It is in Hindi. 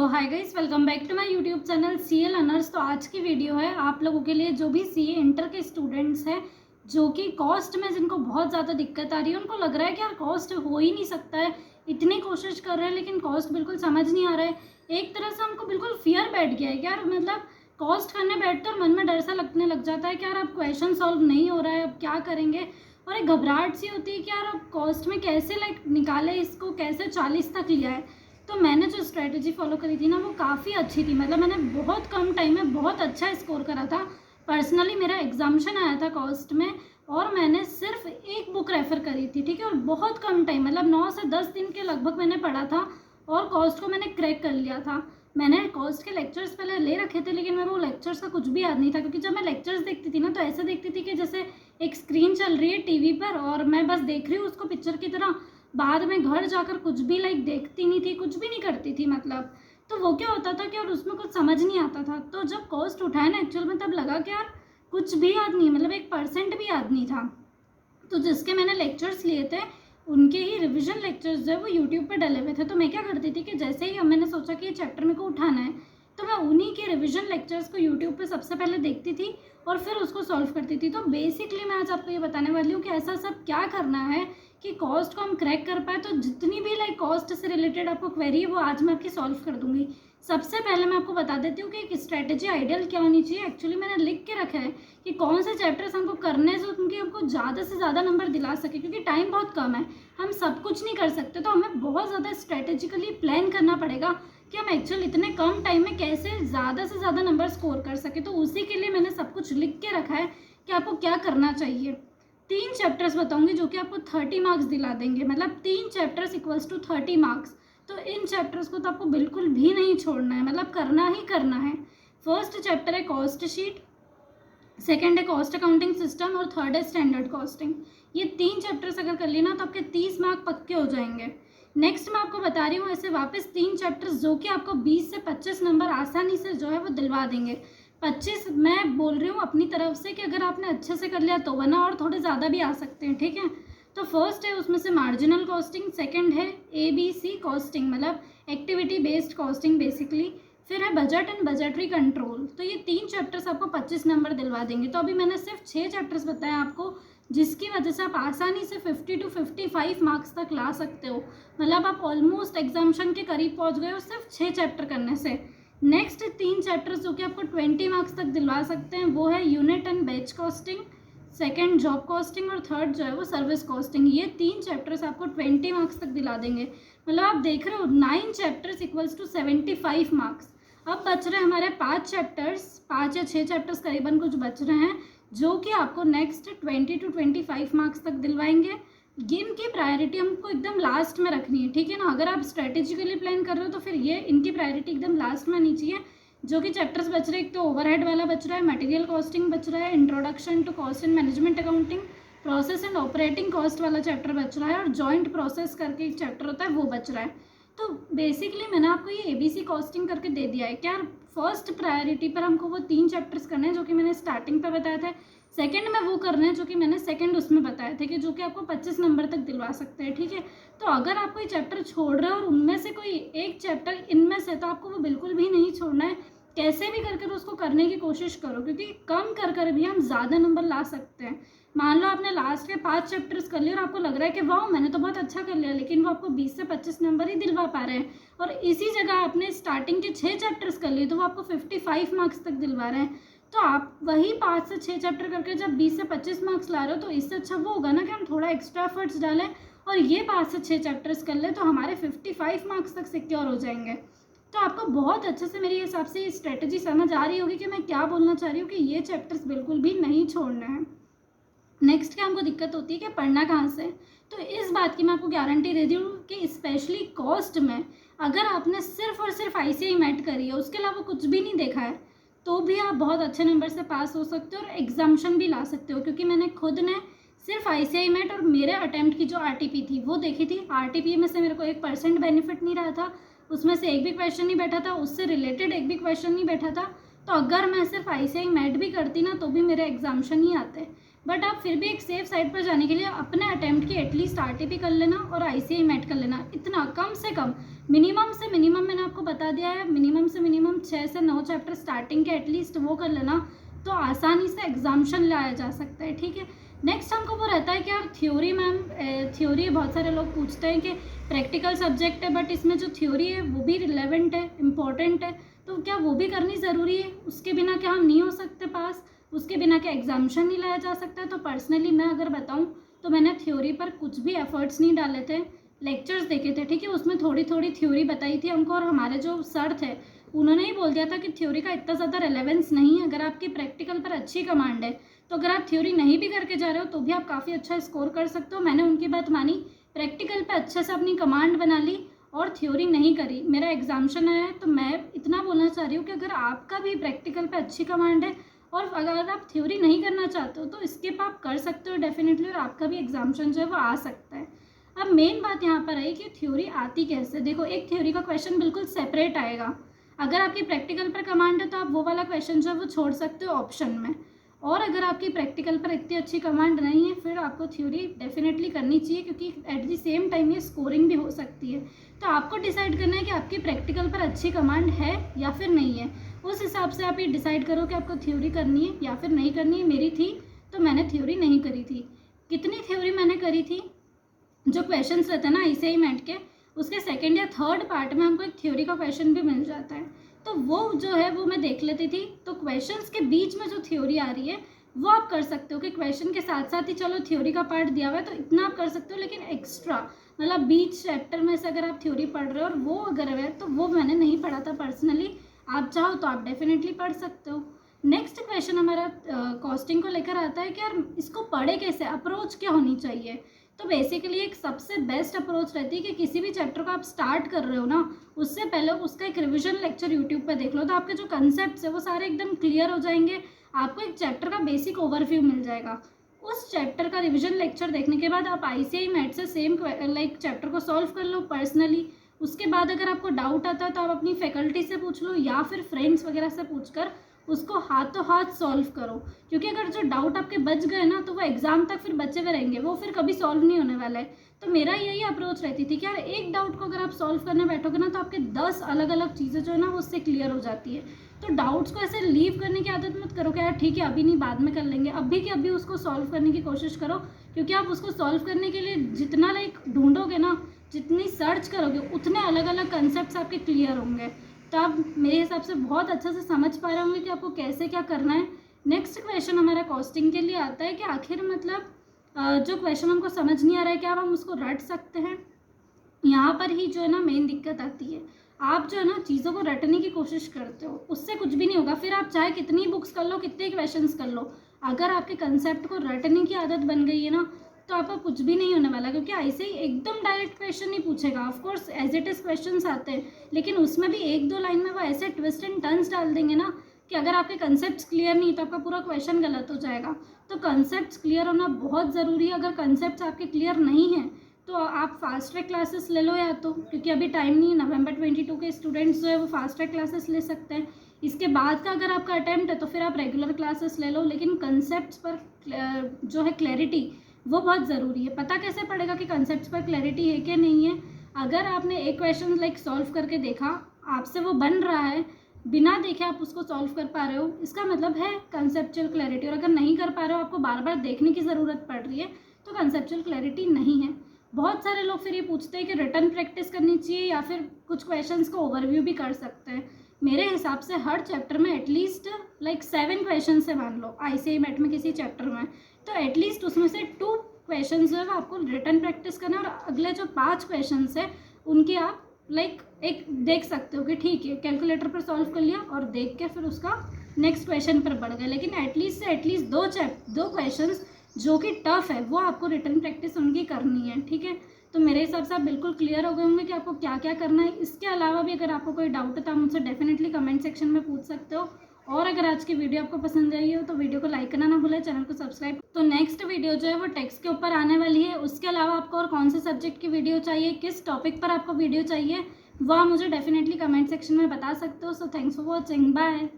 Hi guys, welcome back to my YouTube channel CA learners. तो आज की वीडियो है आप लोगों के लिए जो भी सीए इंटर के स्टूडेंट्स हैं जो कि कॉस्ट में जिनको बहुत ज़्यादा दिक्कत आ रही है, उनको लग रहा है कि यार कॉस्ट हो ही नहीं सकता है, इतनी कोशिश कर रहे हैं लेकिन कॉस्ट बिल्कुल समझ नहीं आ रहा है। एक तरह से हमको बिल्कुल फियर बैठ गया है कि यार मतलब कॉस्ट करने बैठते और मन में डर सा लगने लग जाता है कि यार अब क्वेश्चन सॉल्व नहीं हो रहा है, अब क्या करेंगे। और एक घबराहट सी होती है कि यार अब कॉस्ट में कैसे निकाले इसको, कैसे 40 तक लिया है। तो मैंने जो स्ट्रेटजी फॉलो करी थी ना वो काफ़ी अच्छी थी, मतलब मैंने बहुत कम टाइम में बहुत अच्छा स्कोर करा था। पर्सनली मेरा एग्जाम्शन आया था कॉस्ट में और मैंने सिर्फ एक बुक रेफ़र करी थी, ठीक है, और बहुत कम टाइम मतलब 9 से 10 दिन के लगभग मैंने पढ़ा था और कॉस्ट को मैंने क्रैक कर लिया था। मैंने कॉस्ट के लेक्चर्स पहले ले रखे थे लेकिन मेरे को लेक्चर्स का कुछ भी याद नहीं था, क्योंकि जब मैं लेक्चर्स देखती थी ना तो ऐसे देखती थी कि जैसे एक स्क्रीन चल रही है टीवी पर और मैं बस देख रही हूँ उसको पिक्चर की तरह। बाद में घर जाकर कुछ भी देखती नहीं थी, कुछ भी नहीं करती थी मतलब। तो वो क्या होता था कि और उसमें कुछ समझ नहीं आता था। तो जब कॉस्ट उठाया ना एक्चुअल में तब लगा कि यार कुछ भी याद नहीं, मतलब 1% भी याद नहीं था। तो जिसके मैंने लेक्चर्स लिए थे उनके ही रिवीजन लेक्चर्स जो है वो यूट्यूब पे डले हुए थे। तो मैं क्या करती थी कि जैसे ही मैंने सोचा कि ये चैप्टर मेरे को उठाना है तो मैं उन्हीं के रिवीजन लेक्चर्स को यूट्यूब पे सबसे पहले देखती थी और फिर उसको सॉल्व करती थी। तो बेसिकली मैं आज आपको ये बताने वाली हूँ कि ऐसा सब क्या करना है कि कॉस्ट को हम क्रैक कर पाए। तो जितनी भी कॉस्ट से रिलेटेड आपको क्वेरी है वो आज मैं आपकी सॉल्व कर दूंगी। सबसे पहले मैं आपको बता देती हूँ कि एक स्ट्रेटेजी आइडियल क्या होनी चाहिए। एक्चुअली मैंने लिख के रखा है कि कौन से चैप्टर्स हमको करने से उनके हमको ज़्यादा से ज़्यादा नंबर दिला सके, क्योंकि टाइम बहुत कम है, हम सब कुछ नहीं कर सकते। तो हमें बहुत ज़्यादा स्ट्रेटेजिकली प्लान करना पड़ेगा कि हम एक्चुअल इतने कम टाइम में कैसे ज़्यादा से ज़्यादा नंबर स्कोर कर सके। तो उसी के लिए मैंने सब कुछ लिख के रखा है कि आपको क्या करना चाहिए। 3 चैप्टर्स बताऊंगी जो कि आपको 30 मार्क्स दिला देंगे, मतलब 3 चैप्टर्स इक्वल्स टू 30 मार्क्स। तो इन चैप्टर्स को तो आपको बिल्कुल भी नहीं छोड़ना है, मतलब करना ही करना है। फर्स्ट चैप्टर है कॉस्ट शीट, सेकेंड है कॉस्ट अकाउंटिंग सिस्टम और थर्ड है स्टैंडर्ड कॉस्टिंग। ये 3 चैप्टर्स अगर कर लेना तो आपके 30 मार्क पक्के हो जाएंगे। नेक्स्ट मैं आपको बता रही हूँ ऐसे वापस 3 चैप्टर्स जो कि आपको 20 से 25 नंबर आसानी से जो है वो दिलवा देंगे। 25 मैं बोल रही हूँ अपनी तरफ से कि अगर आपने अच्छे से कर लिया तो, वरना और थोड़े ज़्यादा भी आ सकते हैं, ठीक है। तो फर्स्ट है उसमें से मार्जिनल कॉस्टिंग, सेकंड है ABC कॉस्टिंग मतलब एक्टिविटी बेस्ड कॉस्टिंग बेसिकली, फिर है बजट एंड बजटरी कंट्रोल। तो ये 3 चैप्टर्स आपको 25 नंबर दिलवा देंगे। तो अभी मैंने सिर्फ 6 चैप्टर्स बताए आपको, जिसकी वजह से आप आसानी से 50 to 55 मार्क्स तक ला सकते हो, मतलब आप ऑलमोस्ट एग्जाम्शन के करीब पहुंच गए हो सिर्फ 6 चैप्टर करने से। नेक्स्ट 3 चैप्टर्स जो कि आपको 20 मार्क्स तक दिलवा सकते हैं वो है unit and batch costing, second job costing और थर्ड जो है वो सर्विस कॉस्टिंग। ये 3 चैप्टर्स आपको 20 मार्क्स तक दिला देंगे, मतलब आप देख रहे हो 9 चैप्टर्स इक्वल्स टू 75 मार्क्स। अब बच रहे हमारे 5 चैप्टर्स, 5 या 6 चैप्टर्स करीबन कुछ बच रहे हैं जो कि आपको नेक्स्ट 20 to 25 मार्क्स तक दिलवाएंगे। इनकी प्रायोरिटी हमको एकदम लास्ट में रखनी है, ठीक है ना। अगर आप स्ट्रेटेजिकली प्लान कर रहे हो तो फिर ये इनकी प्रायोरिटी एकदम लास्ट में आनी चाहिए। जो कि चैप्टर्स बच रहे हैं, एक तो ओवरहेड वाला बच रहा है, मटेरियल कॉस्टिंग बच रहा है, introduction to cost and management accounting, process and operating cost वाला चैप्टर बच रहा है और जॉइंट प्रोसेस करके एक चैप्टर होता है वो बच रहा है। तो बेसिकली मैंने आपको ये ABC कॉस्टिंग करके दे दिया है। क्या फर्स्ट प्रायोरिटी पर हमको वो 3 चैप्टर्स करने हैं जो कि मैंने स्टार्टिंग पे बताया था, सेकंड में वो करने हैं जो कि मैंने सेकंड उसमें बताए थे कि जो कि आपको 25 नंबर तक दिलवा सकते हैं, ठीक है। तो अगर आप कोई चैप्टर छोड़ रहे हो और उनमें से कोई एक चैप्टर इनमें से, तो आपको वो बिल्कुल भी नहीं छोड़ना है, कैसे भी कर उसको करने की कोशिश करो, क्योंकि कम कर भी हम ज़्यादा नंबर ला सकते हैं। मान लो आपने लास्ट के 5 चैप्टर्स कर लिए और आपको लग रहा है कि वाह मैंने तो बहुत अच्छा कर लिया, लेकिन वो आपको 20 से 25 नंबर ही दिलवा पा रहे हैं, और इसी जगह आपने स्टार्टिंग के 6 चैप्टर्स कर लिए तो वो आपको 55 मार्क्स तक दिलवा रहे हैं। तो आप वही 5 से 6 चैप्टर करके जब 20 से 25 मार्क्स ला रहे हो तो इससे अच्छा वो होगा ना कि हम थोड़ा एक्स्ट्रा एफर्ट्स डालें और ये 5 से 6 चैप्टर्स कर लें तो हमारे 55 मार्क्स तक सिक्योर हो जाएंगे। तो आपको बहुत अच्छे से मेरे हिसाब से ये स्ट्रेटजी समझ आ रही होगी कि मैं क्या बोलना चाह रही हूँ, कि ये चैप्टर्स बिल्कुल भी नहीं छोड़ना है। नेक्स्ट क्या हमको दिक्कत होती है कि पढ़ना कहाँ से। तो इस बात की मैं आपको गारंटी दे दी हूँ कि स्पेशली कॉस्ट में अगर आपने सिर्फ और सिर्फ ICI मैट करी है, उसके अलावा कुछ भी नहीं देखा है, तो भी आप बहुत अच्छे नंबर से पास हो सकते हो और एग्जाम्शन भी ला सकते हो। क्योंकि मैंने खुद ने सिर्फ ICI मैट और मेरे अटैम्प्ट की जो RTP थी वो देखी थी। RTP में से मेरे को 1% बेनिफिट नहीं रहा था, उसमें से एक भी क्वेश्चन नहीं बैठा था, उससे रिलेटेड एक भी क्वेश्चन नहीं बैठा था। तो अगर मैं सिर्फ ICI मैट भी करती ना तो भी मेरे एग्जाम्शन ही आते। बट आप फिर भी एक सेफ साइड पर जाने के लिए अपने अटेम्प्ट की एटलीस्ट आरटीपी कर लेना और आईसीआई मैट कर लेना। इतना कम से कम, मिनिमम से मिनिमम मैंने आपको बता दिया है, मिनिमम से मिनिमम 6 से 9 चैप्टर स्टार्टिंग के एटलीस्ट वो कर लेना, तो आसानी से एग्जाम्शन लाया जा सकता है। ठीक है, नेक्स्ट हमको वो रहता है कि यार थ्योरी मैम, थ्योरी बहुत सारे लोग पूछते हैं कि प्रैक्टिकल सब्जेक्ट है बट इसमें जो थ्योरी है वो भी रिलेवेंट है, इम्पॉर्टेंट है, तो क्या वो भी करनी ज़रूरी है? उसके बिना क्या हम नहीं हो सकते पास? उसके बिना क्या एग्जाम्शन नहीं लाया जा सकता? तो पर्सनली मैं अगर बताऊं तो मैंने थ्योरी पर कुछ भी एफर्ट्स नहीं डाले थे, लेक्चर्स देखे थे। ठीक है, उसमें थोड़ी थोड़ी थ्योरी बताई थी हमको, और हमारे जो सर थे उन्होंने ही बोल दिया था कि थ्योरी का इतना ज़्यादा रेलेवेंस नहीं है, अगर आपकी प्रैक्टिकल पर अच्छी कमांड है तो अगर आप थ्योरी नहीं भी करके जा रहे हो तो भी आप काफ़ी अच्छा स्कोर कर सकते हो। मैंने उनकी बात मानी, प्रैक्टिकल पे अच्छे से अपनी कमांड बना ली और थ्योरी नहीं करी। मेरा एग्जाम्शन आया है तो मैं इतना बोलना चाह रही हूँ कि अगर आपका भी प्रैक्टिकल पे अच्छी कमांड है और अगर आप थ्योरी नहीं करना चाहते हो तो स्किप आप कर सकते हो डेफिनेटली, और आपका भी एग्जाम्शन जो है वो आ सकता है। अब मेन बात यहाँ पर है कि थ्योरी आती कैसे। देखो, एक थ्योरी का क्वेश्चन बिल्कुल सेपरेट आएगा। अगर आपकी प्रैक्टिकल पर कमांड है तो आप वो वाला क्वेश्चन जो है वो छोड़ सकते हो ऑप्शन में, और अगर आपकी प्रैक्टिकल पर इतनी अच्छी कमांड नहीं है फिर आपको थ्योरी डेफिनेटली करनी चाहिए, क्योंकि एट द सेम टाइम ये स्कोरिंग भी हो सकती है। तो आपको डिसाइड करना है कि आपकी प्रैक्टिकल पर अच्छी कमांड है या फिर नहीं है। उस हिसाब से आप ये डिसाइड करो कि आपको थ्योरी करनी है या फिर नहीं करनी है। मेरी थी तो मैंने थ्योरी नहीं करी थी। कितनी थ्योरी मैंने करी थी, जो क्वेश्चंस रहते हैं ना आईसीआई मैट के, उसके सेकंड या थर्ड पार्ट में हमको एक थ्योरी का क्वेश्चन भी मिल जाता है, तो वो जो है वो मैं देख लेती थी। तो क्वेश्चंस के बीच में जो थ्योरी आ रही है वो आप कर सकते हो कि क्वेश्चन के साथ साथ ही चलो थ्योरी का पार्ट दिया हुआ है तो इतना आप कर सकते हो, लेकिन एक्स्ट्रा मतलब बीच चैप्टर में से अगर आप थ्योरी पढ़ रहे हो और वो अगर है तो वो मैंने नहीं पढ़ा था पर्सनली। आप चाहो तो आप डेफिनेटली पढ़ सकते हो। नेक्स्ट क्वेश्चन हमारा कॉस्टिंग को लेकर आता है कि यार इसको पढ़े कैसे, अप्रोच क्या होनी चाहिए। तो बेसिकली एक सबसे बेस्ट अप्रोच रहती है कि किसी भी चैप्टर को आप स्टार्ट कर रहे हो ना, उससे पहले उसका एक रिविजन लेक्चर यूट्यूब पे देख लो, तो आपके जो कंसेप्ट्स है वो सारे एकदम क्लियर हो जाएंगे। आपको एक चैप्टर का बेसिक ओवरव्यू मिल जाएगा। उस चैप्टर का रिविजन लेक्चर देखने के बाद आप आईसीआई मैट से सेम लाइक चैप्टर को सॉल्व कर लो पर्सनली। उसके बाद अगर आपको डाउट आता है तो आप अपनी फैकल्टी से पूछ लो या फिर फ्रेंड्स वगैरह से पूछकर उसको हाथों हाथ सॉल्व करो, क्योंकि अगर जो डाउट आपके बच गए ना तो वो एग्जाम तक फिर बचे हुए रहेंगे, वो फिर कभी सॉल्व नहीं होने वाला है। तो मेरा यही अप्रोच रहती थी कि यार एक डाउट को अगर आप सॉल्व करने बैठोगे ना तो आपके 10 अलग अलग चीज़ें जो है ना वो उससे क्लियर हो जाती है। तो डाउट्स को ऐसे लीव करने की आदत मत करो कि यार ठीक है अभी नहीं बाद में कर लेंगे, अभी के अभी उसको सॉल्व करने की कोशिश करो, क्योंकि आप उसको सॉल्व करने के लिए जितना लाइक ढूंढोगे ना, जितनी सर्च करोगे उतने अलग अलग कंसेप्ट आपके क्लियर होंगे। तो आप मेरे हिसाब से बहुत अच्छे से समझ पा रहे होंगे कि आपको कैसे क्या करना है। नेक्स्ट क्वेश्चन हमारा कॉस्टिंग के लिए आता है कि आखिर मतलब जो क्वेश्चन हमको समझ नहीं आ रहा है क्या हम उसको रट सकते हैं। यहाँ पर ही जो है ना मेन दिक्कत आती है। आप जो है ना चीज़ों को रटने की कोशिश करते हो, उससे कुछ भी नहीं होगा। फिर आप चाहे कितनी बुक्स कर लो, कितने क्वेश्चंस कर लो, अगर आपके कंसेप्ट को रटने की आदत बन गई है ना तो आपका कुछ भी नहीं होने वाला, क्योंकि ऐसे ही एकदम डायरेक्ट क्वेश्चन नहीं पूछेगा। Of course as it is questions आते हैं, लेकिन उसमें भी एक दो लाइन में वो ऐसे ट्विस्ट एंड टर्न्स डाल देंगे ना कि अगर आपके कंसेप्ट क्लियर नहीं तो आपका पूरा क्वेश्चन गलत हो जाएगा। तो कंसेप्ट क्लियर होना बहुत ज़रूरी है। अगर कंसेप्ट आपके क्लियर नहीं है तो आप फास्ट ट्रैक क्लासेस ले लो, या तो क्योंकि अभी टाइम नहीं है, नवंबर 22 के स्टूडेंट्स जो है वो फास्ट ट्रैक क्लासेस ले सकते हैं। इसके बाद का अगर आपका अटैम्प्ट है तो फिर आप रेगुलर क्लासेस ले लो, लेकिन कंसेप्ट्स पर जो है क्लैरिटी वो बहुत ज़रूरी है। पता कैसे पड़ेगा कि कंसेप्ट्स पर क्लैरिटी है कि नहीं है? अगर आपने एक क्वेश्चन लाइक सॉल्व करके देखा, आपसे वो बन रहा है, बिना देखे आप उसको सॉल्व कर पा रहे हो, इसका मतलब है कंसेप्चुअल क्लैरिटी। और अगर नहीं कर पा रहे हो, आपको बार बार देखने की ज़रूरत पड़ रही है, तो कंसेप्चुअल क्लैरिटी नहीं है। बहुत सारे लोग फिर ये पूछते हैं कि रिटर्न प्रैक्टिस करनी चाहिए या फिर कुछ क्वेश्चंस को ओवरव्यू भी कर सकते हैं। मेरे हिसाब से हर चैप्टर में एटलीस्ट लाइक 7 क्वेश्चन से मान लो आईसीआई मैट में किसी चैप्टर में, तो एटलीस्ट उसमें से 2 क्वेश्चन जो है वो आपको रिटर्न प्रैक्टिस करना है, और अगले जो 5 क्वेश्चन है उनकी आप लाइक एक देख सकते हो कि ठीक है कैलकुलेटर पर सॉल्व कर लिया और देख के फिर उसका नेक्स्ट क्वेश्चन पर बढ़ गए। लेकिन एटलीस्ट से एटलीस्ट 2 क्वेश्चन जो कि टफ है वो आपको रिटर्न प्रैक्टिस उनकी करनी है। ठीक है, तो मेरे हिसाब से आप बिल्कुल क्लियर हो गए होंगे कि आपको क्या क्या करना है। इसके अलावा भी अगर आपको कोई डाउट है तो आप मुझसे डेफिनेटली कमेंट सेक्शन में पूछ सकते हो। और अगर आज की वीडियो आपको पसंद आई हो तो वीडियो को लाइक करना ना भूलें, चैनल को सब्सक्राइब। तो नेक्स्ट वीडियो जो है वो टेक्स्ट के ऊपर आने वाली है। उसके अलावा आपको और कौन से सब्जेक्ट की वीडियो चाहिए, किस टॉपिक पर आपको वीडियो चाहिए, वो आप मुझे डेफिनेटली कमेंट सेक्शन में बता सकते हो। So thanks for watching, bye.